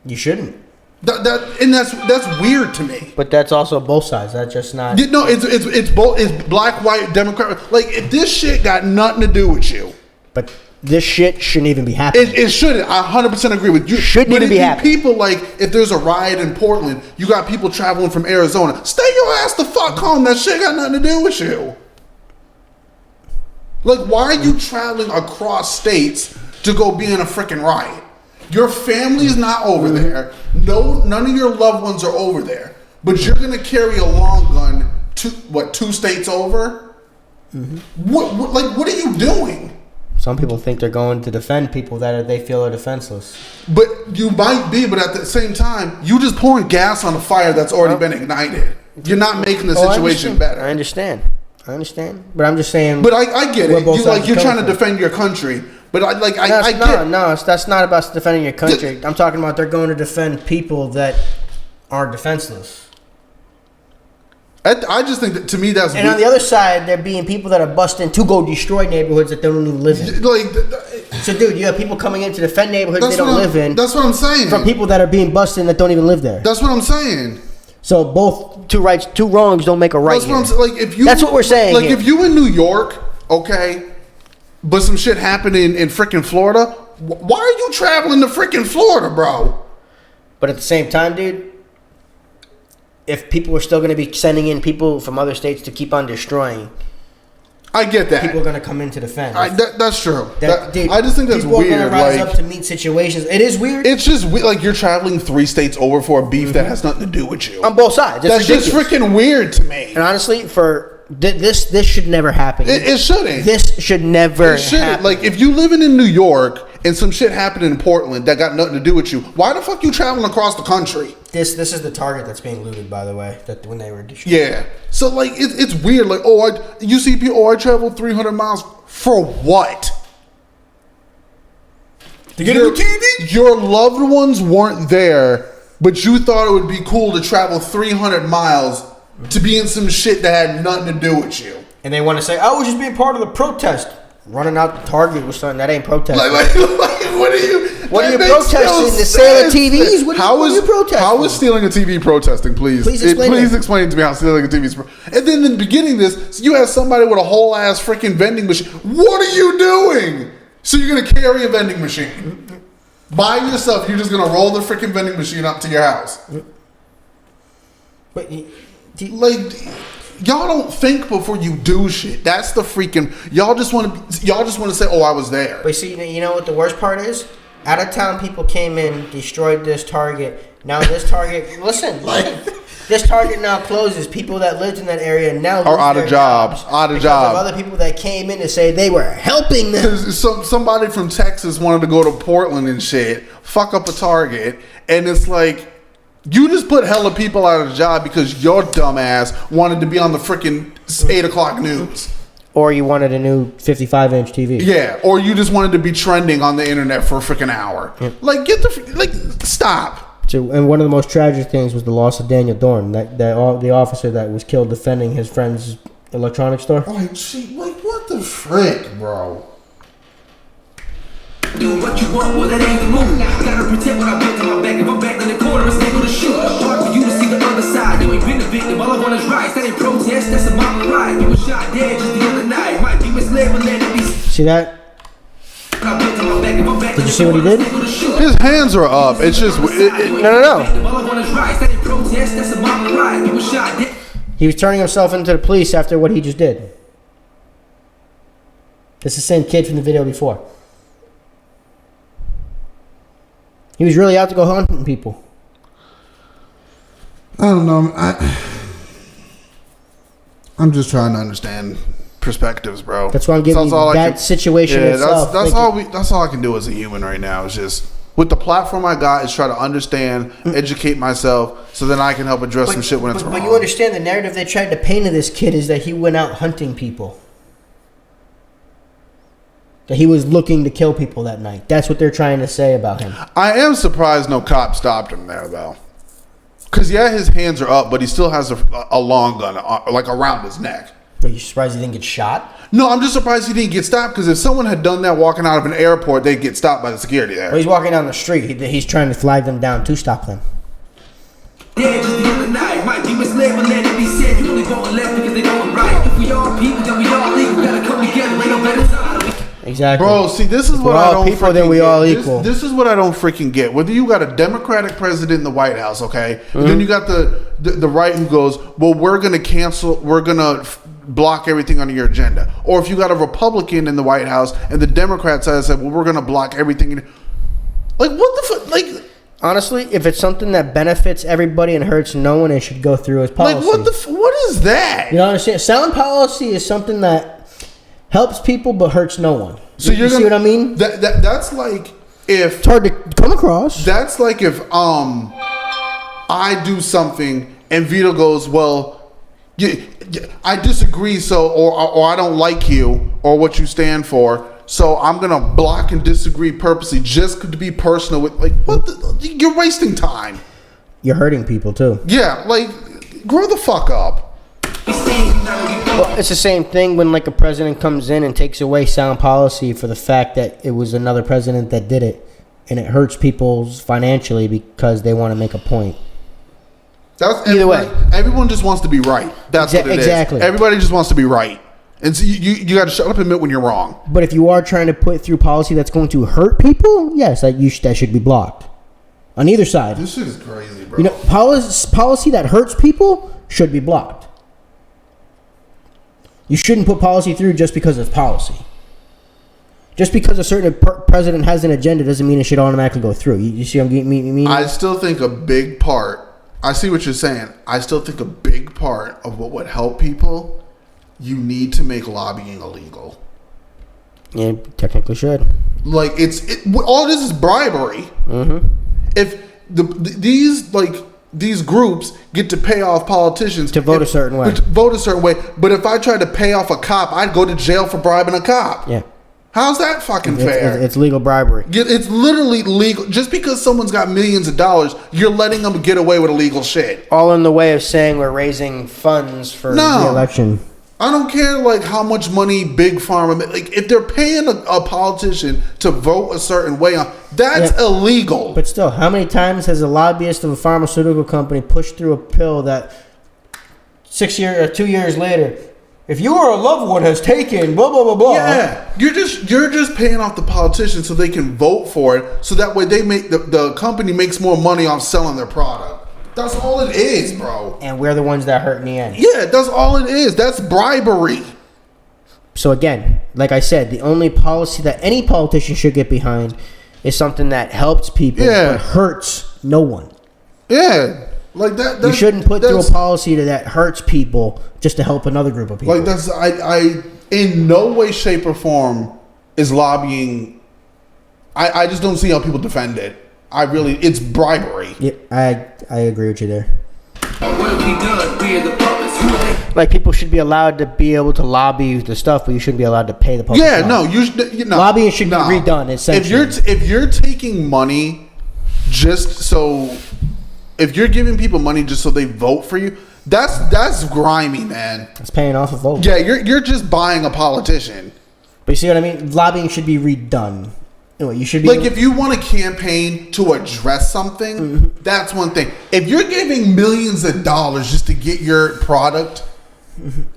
You shouldn't. That's weird to me. But that's also both sides. That's just not. No, it's both. It's black, white, Democrat. Like, if this shit got nothing to do with you. But this shit shouldn't even be happening. It shouldn't. I 100% agree with you. Shouldn't even be happening. People, like, if there's a riot in Portland, you got people traveling from Arizona. Stay your ass the fuck home. That shit got nothing to do with you. Like, why are you traveling across states to go be in a freaking riot? Your family's not over there. No, none of your loved ones are over there. But you're gonna carry a long gun to 2 states over? What are you doing? Some people think they're going to defend people that they feel are defenseless. But you might be, but at the same time, you just pouring gas on a fire that's already been ignited. You're not making the situation better. I understand, but I'm just saying. But I get it. You're trying to defend your country. But that's not about defending your country. I'm talking about they're going to defend people that are defenseless. I just think that, to me, that's. And on the other side, there being people that are busting to go destroy neighborhoods that they don't even live in. So, dude, you have people coming in to defend neighborhoods they don't live in. That's what I'm saying. From people that are being busted that don't even live there. That's what I'm saying. So both two wrongs don't make a right. That's what I'm saying. That's what we're saying. Like, if you in New York, okay, but some shit happened in freaking Florida, why are you traveling to freaking Florida, bro? But at the same time, dude, if people are still going to be sending in people from other states to keep on destroying, I get that. People are going to come in to defend. That's true. Dude, I just think that's weird. People are going to rise up to meet situations. It is weird. It's just like you're traveling 3 states over for a beef that has nothing to do with you. On both sides. That's just freaking weird to me. And honestly, this should never happen. It shouldn't. This should never happen. Like, if you living in New York and some shit happened in Portland that got nothing to do with you, why the fuck you traveling across the country? This is the target that's being looted, by the way, that when they were destroyed. Yeah. So, like, it's weird. Like, you see people, I traveled 300 miles for what? To get on TV? Your loved ones weren't there, but you thought it would be cool to travel 300 miles to be in some shit that had nothing to do with you. And they want to say, I was just being part of the protest. Running out the Target with something that ain't protesting. Like, what are you? What are you protesting? The sale of TVs? What are you protesting? How is stealing a TV protesting? Please explain to me how stealing a TV is. And then in the beginning of this, you have somebody with a whole ass freaking vending machine. What are you doing? So you're gonna carry a vending machine by yourself? You're just gonna roll the freaking vending machine up to your house? But y'all don't think before you do shit. That's the freaking. Y'all just want to say, "Oh, I was there." But see, you know what the worst part is? Out of town people came in, destroyed this Target. Now this Target, listen. This Target now closes. People that lived in that area now Are lose out of their jobs. Out of because job. of other people that came in to say they were helping them. Because somebody from Texas wanted to go to Portland and shit, fuck up a Target, and it's like, you just put hella people out of the job because your dumb ass wanted to be on the freaking 8 o'clock news. Or you wanted a new 55-inch TV. Yeah, or you just wanted to be trending on the internet for a freaking hour. Like, stop. So, and one of the most tragic things was the loss of Daniel Dorn, the officer that was killed defending his friend's electronics store. Like, what the frick, bro? Doing what you want, well that ain't the move. Gotta protect what I built in my back. If I'm back in the corner, it's able to shoot. Hard for you to see the other side. You ain't been a victim, all I want is rights. That ain't protest, that's a mob right. You was shot dead just the other night. Might be misled, but let it be. See that? Did you see what he did? His hands are up. It's just... No. He was turning himself into the police after what he just did. It's the same kid from the video before. He was really out to go hunting people. I don't know. I'm just trying to understand. perspectives, bro. That's why I'm giving you that situation itself. That's all I can do as a human right now. Is just with the platform I got is try to understand, educate myself, so then I can help address some shit when it's wrong. But you understand the narrative they tried to paint of this kid is that he went out hunting people. That he was looking to kill people that night. That's what they're trying to say about him. I am surprised no cop stopped him there, though. Because, yeah, his hands are up, but he still has a long gun, like, around his neck. Are you surprised he didn't get shot? No, I'm just surprised he didn't get stopped, because if someone had done that walking out of an airport, they'd get stopped by the security there. Well, he's walking down the street. He's trying to flag them down to stop them. Yeah, just the other night, might be misled, but let it be said. You only going left because they going right. If we all people, then we all legal. Gotta come together, ain't no better time. Exactly. Bro, see, this is what I don't people, then we all equal. This is what I don't freaking get. Whether you got a Democratic president in the White House, okay, and then you got the right who goes, well, we're going to cancel, we're going to block everything on your agenda. Or if you got a Republican in the White House and the Democrat side said, well, we're going to block everything. Like, what the fuck? Like, honestly, if it's something that benefits everybody and hurts no one, it should go through as policy. like what is that? You know what I'm saying? Sound policy is something that helps people but hurts no one. So you see what I mean? That's like if it's hard to come across. That's like if I do something and Vito goes, well, I disagree, so or I don't like you or what you stand for, so I'm gonna block and disagree purposely just to be personal with, like, what? You're wasting time. You're hurting people too. Yeah, like, grow the fuck up. Well, it's the same thing when like a president comes in and takes away sound policy for the fact that it was another president that did it, and it hurts people financially because they want to make a point. That's either way. Everyone just wants to be right. That's what it exactly. is. Everybody just wants to be right, and so you got to shut up and admit when you're wrong. But if you are trying to put through policy that's going to hurt people, yes, that should be blocked on either side. This shit is crazy, bro. You know, policy that hurts people should be blocked. You shouldn't put policy through just because it's policy. Just because a certain president has an agenda doesn't mean it should automatically go through. You see what I mean? I still think a big part, I see what you're saying. I still think a big part of what would help people, you need to make lobbying illegal. Yeah, technically should. Like, all this is bribery. Mm-hmm. If these groups get to pay off politicians to vote a certain way. But if I tried to pay off a cop, I'd go to jail for bribing a cop. Yeah. How's that fucking fair? It's legal bribery. It's literally legal. Just because someone's got millions of dollars, you're letting them get away with illegal shit. All in the way of saying we're raising funds for the election. I don't care like how much money Big Pharma, like if they're paying a politician to vote a certain way on, that's illegal. But still, how many times has a lobbyist of a pharmaceutical company pushed through a pill that 2 years later, if your loved one has taken blah blah blah blah? Yeah, you're just paying off the politician so they can vote for it, so that way they make the company makes more money on selling their product. That's all it is, bro. And we're the ones that hurt in the end. Yeah, that's all it is. That's bribery. So again, like I said, the only policy that any politician should get behind is something that helps people but hurts no one. Yeah. Like that. You shouldn't put through a policy that hurts people just to help another group of people. Like that's I in no way, shape, or form is lobbying. I just don't see how people defend it. It's bribery. Yeah, I agree with you there. What have we done? We are the puppets. Who are they? Like people should be allowed to be able to lobby the stuff, but you shouldn't be allowed to pay the public. Yeah, no, lobbying should be redone. Essentially, If you're taking money just so, if you're giving people money just so they vote for you, that's grimy, man. it's paying off a vote. Yeah, you're just buying a politician. But you see what I mean? Lobbying should be redone. Anyway, you should be Like if you want a campaign to address something, that's one thing. If you're giving millions of dollars just to get your product,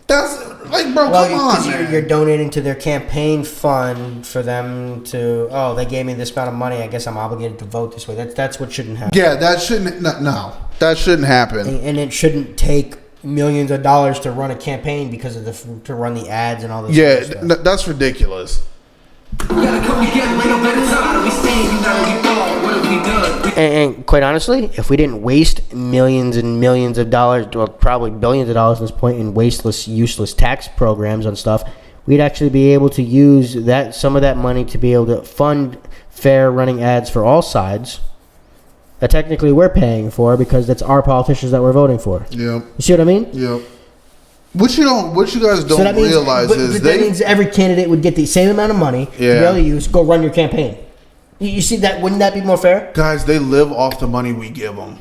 that's like, bro, come on, man. You're donating to their campaign fund for them to. Oh, they gave me this amount of money. I guess I'm obligated to vote this way. That's what shouldn't happen. Yeah, that shouldn't. No, that shouldn't happen. And it shouldn't take millions of dollars to run a campaign because of to run the ads and all this. Yeah, stuff. that's ridiculous. We gotta come together, ain't no better time. We stand united, we fall. What have we done? And quite honestly, if we didn't waste millions and millions of dollars, well, probably billions of dollars at this point in wasteless, useless tax programs on stuff, we'd actually be able to use some of that money to be able to fund fair running ads for all sides that technically we're paying for because that's our politicians that we're voting for. Yep. You see what I mean? Yep. What you guys don't realize is that means every candidate would get the same amount of money to be able to use go run your campaign. You see that? Wouldn't that be more fair? Guys, they live off the money we give them.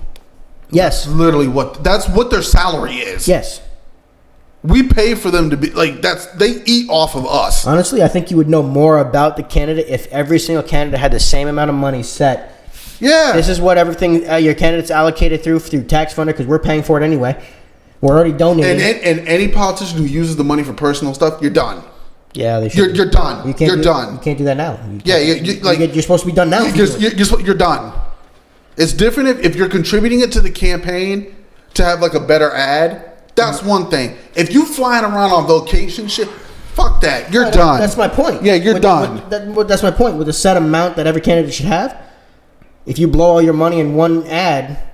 Yes. Literally, that's what their salary is. Yes. We pay for them to be like they eat off of us. Honestly, I think you would know more about the candidate if every single candidate had the same amount of money set. Yeah. This is what everything your candidate's allocated through tax funder because we're paying for it anyway. We're already donating. And any politician who uses the money for personal stuff, you're done. Yeah, they should. You're done. You're done. You can't do that now. You're supposed to be done now. You're done. It's different if you're contributing it to the campaign to have like a better ad. That's one thing. If you flying around on vacation shit, fuck that. You're done. That's my point. Yeah, you're done. That's my point. With a set amount that every candidate should have, if you blow all your money in one ad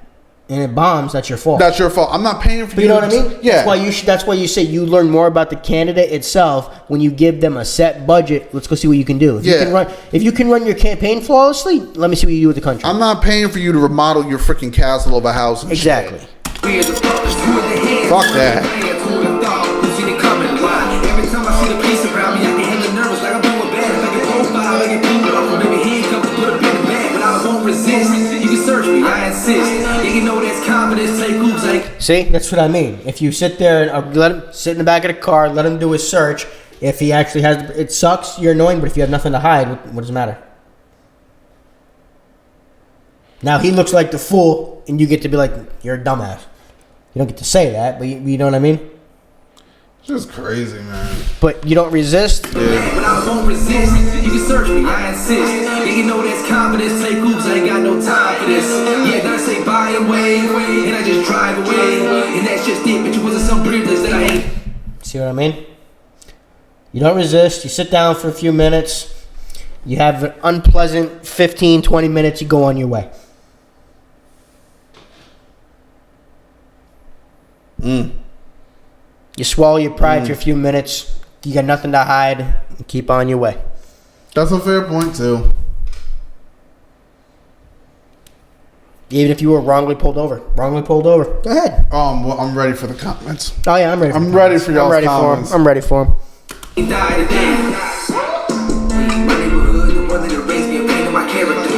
and it bombs, that's your fault. That's your fault. I'm not paying for you. You know what I mean? Yeah. That's why you say you learn more about the candidate itself when you give them a set budget. Let's go see what you can do. If you can run your campaign flawlessly, let me see what you do with the country. I'm not paying for you to remodel your freaking castle of a house. And exactly. Shit. We are the puppets. Who are the hands? Fuck that. Who would have thought? Who seen it coming? Why? Every time I see the police around me, I get hella nervous like I'm doing bad. If I get profiled, I get pulled up, or maybe handcuffed and put up in the bag. But I won't resist. You can search me, I insist. Yeah, you know that's confidence. Take hoops like. See, that's what I mean. If you sit there and let him sit in the back of the car, let him do his search. If he actually has, it sucks. You're annoying, but if you have nothing to hide, what does it matter? Now he looks like the fool, and you get to be like, you're a dumbass. You don't get to say that, but you know what I mean? It's just crazy, man. But you don't resist? Yeah. But I won't resist. You can search me, I insist. Yeah, you know that's confidence. Take hoops, I ain't got no time for this. Yeah, then I say bye and wave, and I just drive away. And that's just it, but you wasn't some privilege that I hate. See what I mean? You don't resist. You sit down for a few minutes. You have an unpleasant 15, 20 minutes. You go on your way. You swallow your pride for a few minutes. You got nothing to hide. And keep on your way. That's a fair point too. Even if you were wrongly pulled over. Go ahead. Well, I'm ready for the comments. Oh yeah, I'm ready. I'm ready for y'all's comments. I'm ready for him. He died today. My neighborhood, the one that raised me, a pain in my character.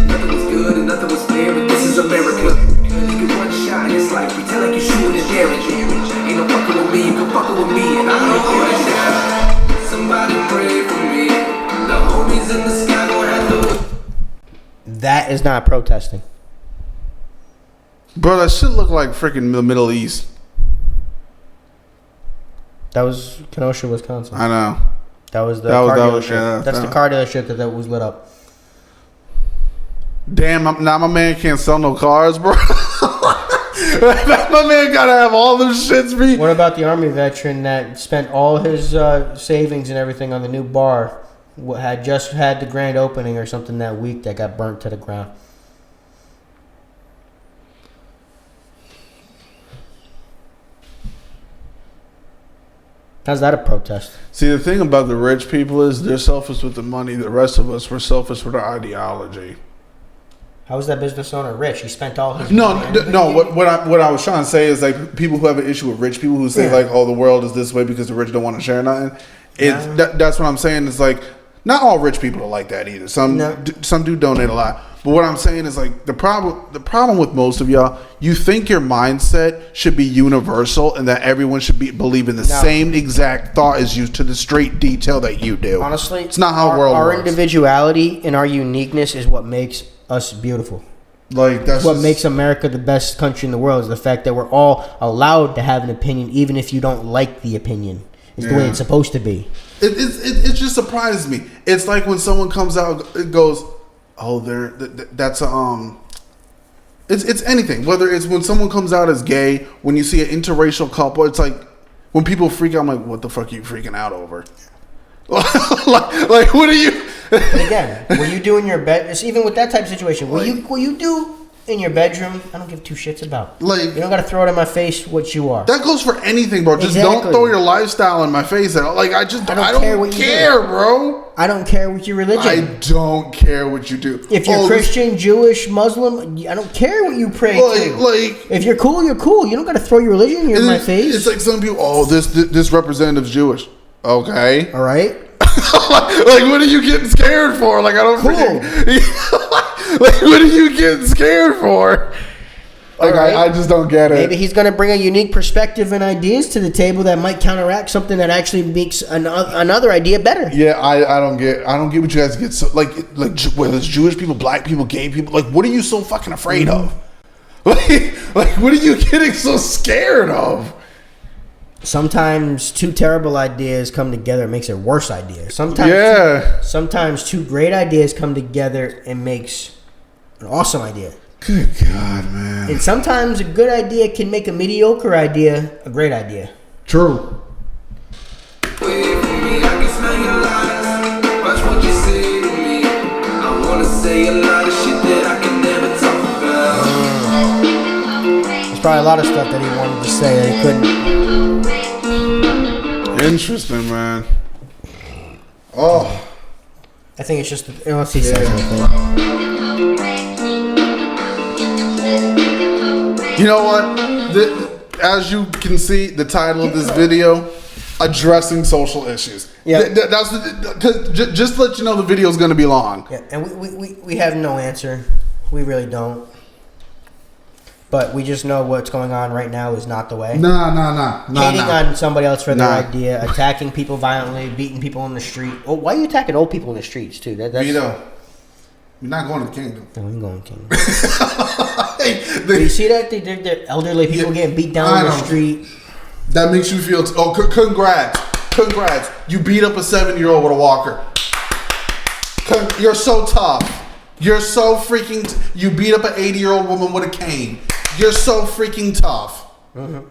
Nothing was good and nothing was fair, but this is America. You get one shot, it's like pretend like you shooting and daring. Ain't no fucking with me, you can fucking with me, and I'm no going down. Somebody pray for me. The homies in the sky gon' have to. That is not protesting. Bro, that shit look like freaking the Middle East. That was Kenosha, Wisconsin. I know. That was the car dealership. Yeah, That's the car dealership that was lit up. Damn, now my man can't sell no cars, bro. My man gotta have all them shits be. What about the Army veteran that spent all his savings and everything on the new bar? Had just had the grand opening or something that week that got burnt to the ground. How's that a protest? See, the thing about the rich people is they're selfish with the money. The rest of us, we're selfish with our ideology. How is that business owner rich? He spent all his No, money. no. What I was trying to say is like people who have an issue with rich people who say like, oh, the world is this way because the rich don't want to share nothing. That's what I'm saying. It's like not all rich people are like that either. Some do donate a lot. But what I'm saying is like the problem with most of y'all, you think your mindset should be universal and that everyone should believe in the same exact thought as you to the straight detail that you do. Honestly, it's not how the world our works. Individuality and our uniqueness is what makes us beautiful. Like that's what makes America the best country in the world is the fact that we're all allowed to have an opinion, even if you don't like the opinion. It's the way it's supposed to be. It just surprises me. It's like when someone comes out, it goes, "Oh, that's a It's anything. Whether it's when someone comes out as gay, when you see an interracial couple, it's like when people freak out. I'm like, what the fuck are you freaking out over? like what are you? But again, what you do in your bed, it's even with that type of situation, what you do in your bedroom, I don't give two shits about. Like, you don't got to throw it in my face what you are. That goes for anything, bro. Just don't throw your lifestyle in my face. Like, I don't care, bro. I don't care what your religion. I don't care what you do. If you're Christian, Jewish, Muslim, I don't care what you pray to. Like, if you're cool, you're cool. You don't got to throw your religion in my face. It's like some people, this representative's Jewish. Okay. All right. like, what are you getting scared for? Like, I don't like, what are you getting scared for? Like, I just don't get it. Maybe he's going to bring a unique perspective and ideas to the table that might counteract something that actually makes another idea better. Yeah, I don't get what you guys get so like whether it's Jewish people, black people, gay people. Like, what are you so fucking afraid of? Like, what are you getting so scared of? Sometimes two terrible ideas come together and makes a worse idea. Sometimes two great ideas come together and makes an awesome idea. Good God, man. And sometimes a good idea can make a mediocre idea a great idea. True. There's probably a lot of stuff that he wanted to say that he couldn't. Interesting, man. Oh, I think it's just unless he says anything. You know what? As you can see, the title of this video, addressing social issues. Yeah, that's just to let you know the video is going to be long. Yeah, and we have no answer. We really don't. But we just know what's going on right now is not the way. Nah. Hating on somebody else for their idea, attacking people violently, beating people in the street. Oh, why are you attacking old people in the streets too? That's Vito, you're not going to the kingdom. No, I'm going to the kingdom. Do you see that? They're elderly people getting beat down in the street. That makes you feel... Congrats. You beat up a 7-year-old with a walker. You're so tough. You're so freaking... You beat up an 80-year-old woman with a cane. You're so freaking tough. Mm-hmm.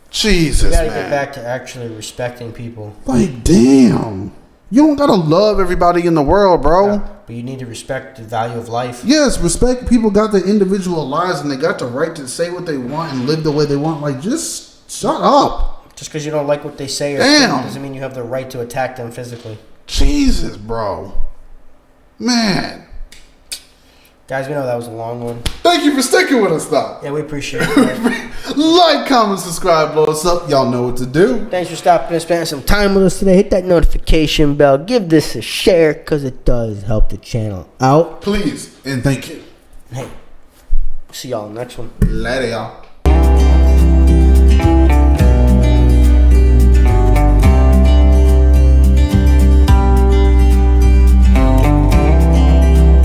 Jesus, man. You gotta get back to actually respecting people. Like, damn. You don't gotta love everybody in the world, bro. Yeah, but you need to respect the value of life. Yes, respect. People got their individual lives and they got the right to say what they want and live the way they want. Like, just shut up. Just because you don't like what they say or think doesn't mean you have the right to attack them physically. Jesus, bro. Man. Guys, we know that was a long one. Thank you for sticking with us, though. Yeah, we appreciate it. Like, comment, subscribe, blow us up. Y'all know what to do. Thanks for stopping and spending some time with us today. Hit that notification bell. Give this a share because it does help the channel out. Please. And thank you. Hey, see y'all next one. Later, y'all.